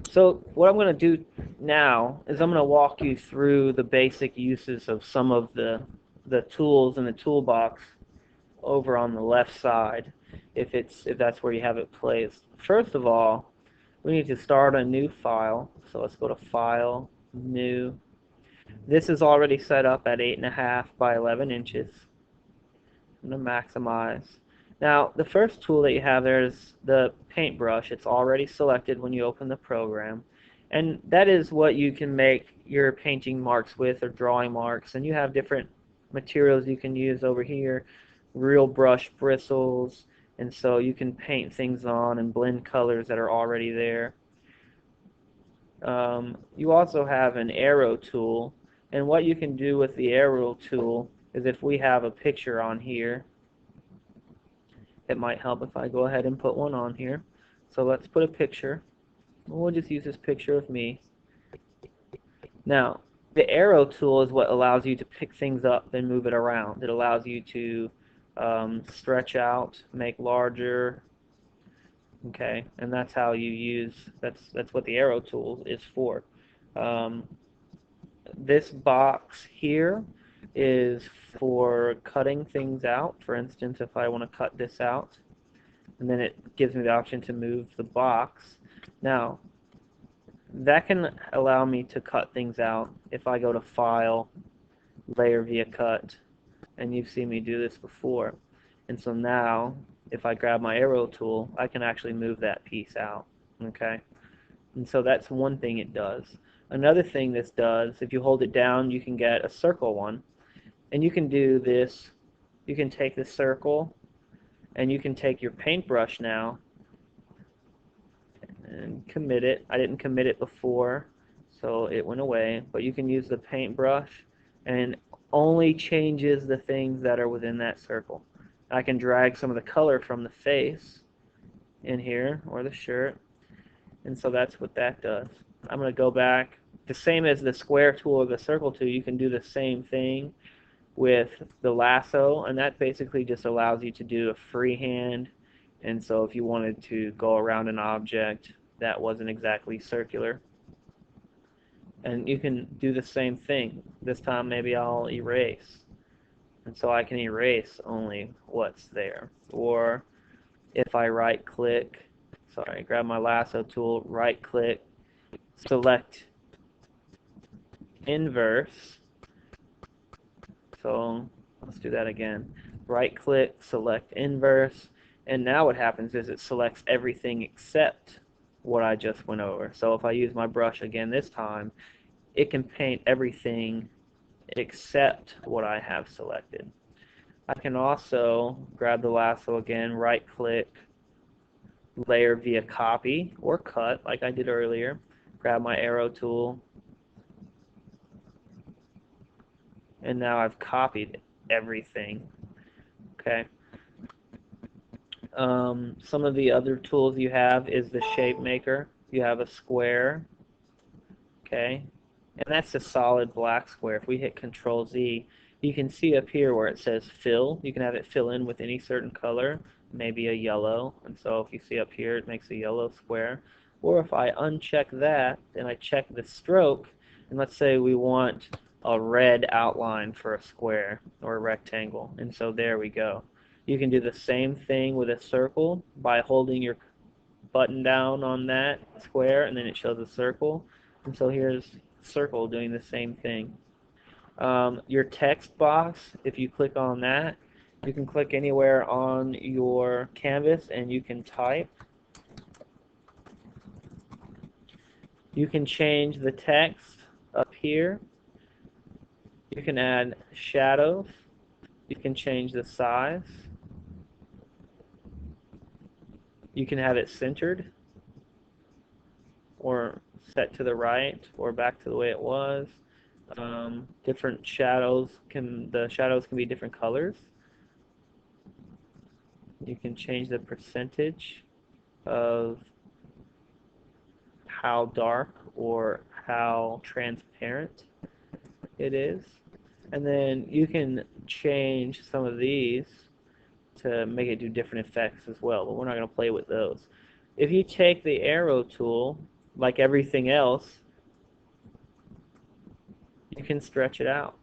So what I'm going to do now is I'm going to walk you through the basic uses of some of the tools in the toolbox over on the left side, if that's where you have it placed. First of all, we need to start a new file. So let's go to File, New. This is already set up at 8.5 by 11 inches. I'm going to maximize. Now, the first tool that you have there is the paintbrush. It's already selected when you open the program. And that is what you can make your painting marks with, or drawing marks. And you have different materials you can use over here, real brush bristles, and so you can paint things on and blend colors that are already there. You also have an arrow tool, and what you can do with the arrow tool is, if we have a picture on here, it might help if I go ahead and put one on here. So let's put a picture. We'll just use this picture of me. Now, the arrow tool is what allows you to pick things up and move it around. It allows you to stretch out, make larger. Okay, and that's how you use. That's what the arrow tool is for. Um, this box here is for cutting things out. For instance, if I want to cut this out, and then it gives me the option to move the box. Now, that can allow me to cut things out if I go to File, Layer via Cut, and you've seen me do this before. And so now, if I grab my arrow tool, I can actually move that piece out. Okay? And so that's one thing it does. Another thing this does, if you hold it down, you can get a circle one. And you can do this. You can take the circle, and you can take your paintbrush now and commit it. I didn't commit it before, so it went away. But you can use the paintbrush, and only changes the things that are within that circle. I can drag some of the color from the face in here, or the shirt, and so that's what that does. I'm going to go back. The same as the square tool or the circle tool, you can do the same thing with the lasso, and that basically just allows you to do a freehand. And so if you wanted to go around an object that wasn't exactly circular, and you can do the same thing. This time maybe I'll erase, and so I can erase only what's there. Or if I right click, sorry, grab my lasso tool, right click, select inverse. So let's do that again. Right click, select inverse, and now what happens is it selects everything except what I just went over. So if I use my brush again this time, it can paint everything except what I have selected. I can also grab the lasso again, right click, layer via copy or cut like I did earlier, grab my arrow tool, and now I've copied everything. Okay. Some of the other tools you have is the shape maker. You have a square, okay, and that's a solid black square. If we hit Control Z, you can see up here where it says fill. You can have it fill in with any certain color, maybe a yellow, and so if you see up here, it makes a yellow square. Or if I uncheck that, and I check the stroke, and let's say we want a red outline for a square or a rectangle, and so there we go. You can do the same thing with a circle by holding your button down on that square, and then it shows a circle. And so here's circle doing the same thing. Your text box, if you click on that, you can click anywhere on your canvas and you can type. You can change the text up here. You can add shadows. You can change the size. You can have it centered or set to the right or back to the way it was. Different shadows the shadows can be different colors. You can change the percentage of how dark or how transparent it is. And then you can change some of these to make it do different effects as well, but we're not going to play with those. If you take the arrow tool like everything else, you can stretch it out.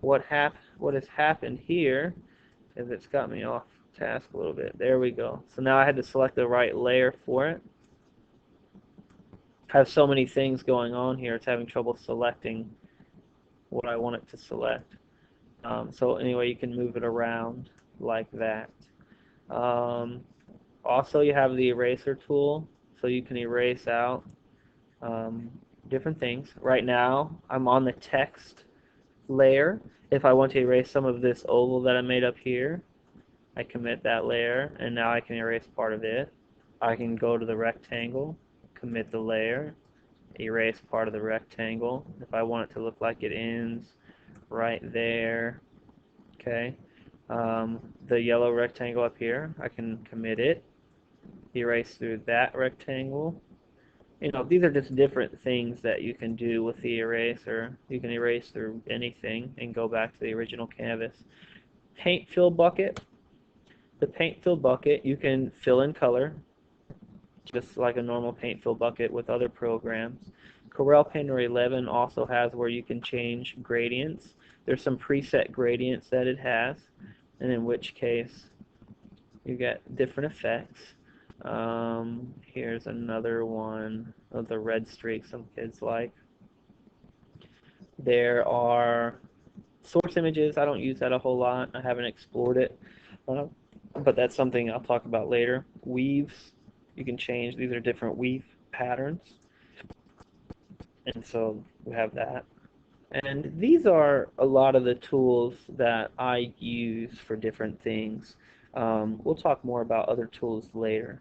What has happened here is it's got me off task a little bit. There we go. So now I had to select the right layer for it. I have so many things going on here, it's having trouble selecting what I want it to select. So anyway, you can move it around like that. Also, you have the eraser tool, so you can erase out different things. Right now, I'm on the text layer. If I want to erase some of this oval that I made up here, I commit that layer, and now I can erase part of it. I can go to the rectangle, commit the layer, erase part of the rectangle. If I want it to look like it ends right there, okay. The yellow rectangle up here, I can commit it, erase through that rectangle. You know, these are just different things that you can do with the eraser. You can erase through anything and go back to the original canvas. Paint fill bucket. The paint fill bucket, you can fill in color, just like a normal paint fill bucket with other programs. Corel Painter 11 also has where you can change gradients. There's some preset gradients that it has, and in which case you get different effects. Here's another one of the red streaks some kids like. There are source images. I don't use that a whole lot. I haven't explored it, but that's something I'll talk about later. Weaves, you can change. These are different weave patterns, and so we have that. And these are a lot of the tools that I use for different things. We'll talk more about other tools later.